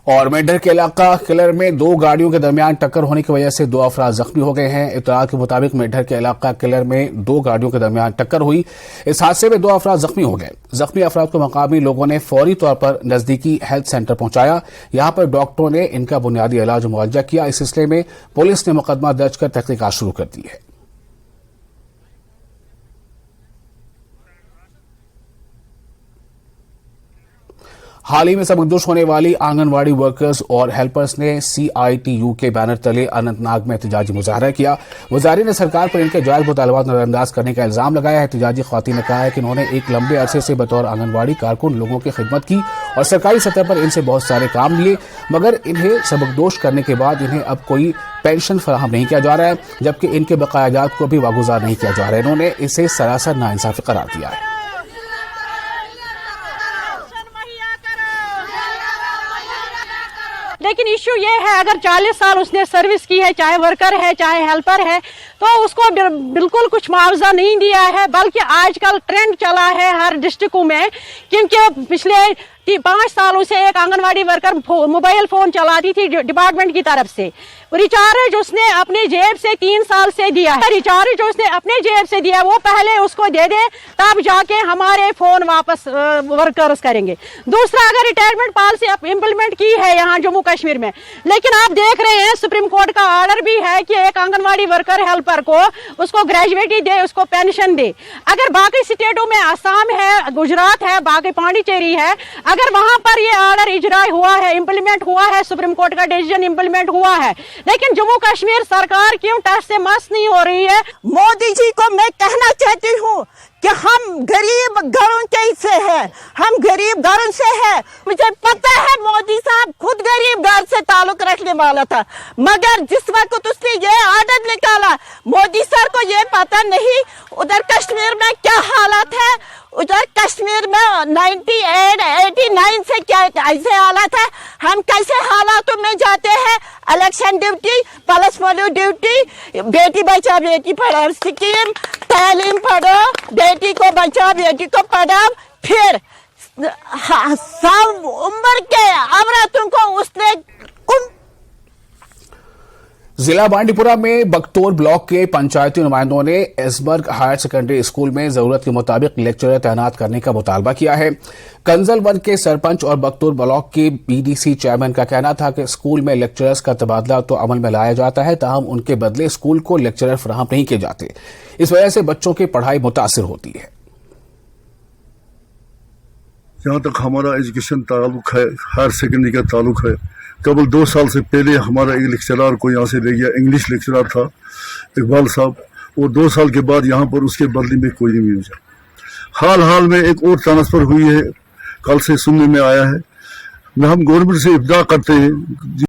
और मेंढर के इलाका किलर में दो गाड़ियों के दरमियान टक्कर होने की वजह से दो अफराद जख्मी हो गए हैं। इत्तला के मुताबिक मेंढर के इलाका किलर में दो गाड़ियों के दरमियान टक्कर हुई। इस हादसे में दो अफराद जख्मी हो गए। जख्मी अफराद को मकामी लोगों ने फौरी तौर पर नजदीकी हेल्थ सेंटर पहुंचाया। यहां पर डॉक्टरों ने इनका बुनियादी इलाज मुआवजा किया। इस सिलसिले में पुलिस ने मुकदमा दर्ज कर तहकीकात शुरू कर दी है। हाल ही में सबकदोश होने वाली आंगनवाड़ी वर्कर्स और हेल्पर्स ने CITU के बैनर तले अनंतनाग में एहतजाजी मुजाहरा किया। मुजाहरीन ने सरकार पर इनके जायज मुतालबात नजरअंदाज करने का इल्जाम लगाया है। एहतजाजी ख्वातीन ने कहा है कि इन्होंने एक लंबे अरसे से बतौर आंगनवाड़ी कारकुन लोगों की खिदमत की और सरकारी सतह पर इनसे बहुत सारे काम लिए, मगर इन्हें सबकदोश करने के बाद इन्हें अब कोई पेंशन फराहम नहीं किया जा रहा है, जबकि इनके बकायाजात को भी वागुजार नहीं किया जा रहा है। इन्होंने इसे सरासर नाइंसाफी करार दिया है। लेकिन इश्यू ये है, अगर 40 साल उसने सर्विस की है, चाहे वर्कर है चाहे हेल्पर है, तो उसको बिल्कुल कुछ मुआवजा नहीं दिया है। बल्कि आजकल ट्रेंड चला है हर डिस्ट्रिक्टों में, क्योंकि पिछले 5 सालों से एक आंगनवाड़ी वर्कर मोबाइल फोन चलाती थी डिपार्टमेंट की तरफ से। रिचार्ज उसने अपने जेब से 3 साल से दिया है। रिचार्ज उसने अपने जेब से दिया, वो पहले उसको दे दे, तब जाके हमारे फोन वापस वर्कर्स करेंगे। दूसरा, अगर रिटायरमेंट पॉलिसी इंप्लीमेंट की है यहाँ जम्मू कश्मीर में, लेकिन आप देख रहे हैं सुप्रीम कोर्ट का ऑर्डर भी है कि एक आंगनवाड़ी वर्कर हेल्पर को उसको ग्रेजुएटी दे, उसको पेंशन दे। अगर बाकी स्टेटों में असम है, गुजरात है, बाकी पांडिचेरी है, अगर वहां पर ये ऑर्डर इजरा हुआ है, इंप्लीमेंट हुआ है, सुप्रीम कोर्ट का डिसीजन इंप्लीमेंट हुआ है, लेकिन जम्मू कश्मीर सरकार क्यों टस से मस नहीं हो रही है? मोदी जी को मैं कहना चाहती हूँ कि हम गरीब घरों से हैं, हम गरीब घरों से हैं। मुझे पता है मोदी साहब खुद गरीब घर से ताल्लुक रखने वाला था, मगर जिस वक्त उसने ये आर्डर निकाला, मोदी सर को ये पता नहीं उधर कश्मीर में क्या हालात है। उधर कश्मीर में 89 से क्या ऐसे हालात है, हम कैसे हालातों में जाते हैं। Election duty plus follow duty, Beti Bachao Beti Padhao scheme, तालीम पढ़ो, बेटी को बचाओ बेटी को पढ़ाओ, फिर सब उम्र के औरतों को उसने जिला बांडीपुरा में बख्तौर ब्लॉक के पंचायती नुमाइंदों ने एसबर्ग हायर सेकेंडरी स्कूल में जरूरत के मुताबिक लेक्चरर तैनात करने का मुतालबा किया है। कंजलवन के सरपंच और बख्तौर ब्लॉक के BDC चेयरमैन का कहना था कि स्कूल में लेक्चरर्स का तबादला तो अमल में लाया जाता है, ताहम उनके बदले स्कूल को लेक्चरर फराहम नहीं किए जाते। इस वजह से बच्चों की पढ़ाई मुतासिर होती है। जहाँ तक हमारा एजुकेशन ताल्लुक है, हायर सेकेंडरी का ताल्लुक है, कबल 2 साल से पहले हमारा एक लेक्चरर को यहाँ से ले गया, इंग्लिश लेक्चरर था इकबाल साहब। वो 2 साल के बाद यहाँ पर उसके बदले में कोई नहीं मिला। हाल में एक और ट्रांसफर हुई है, कल से सुनने में आया है। हम गवर्नमेंट से इब्दा करते हैं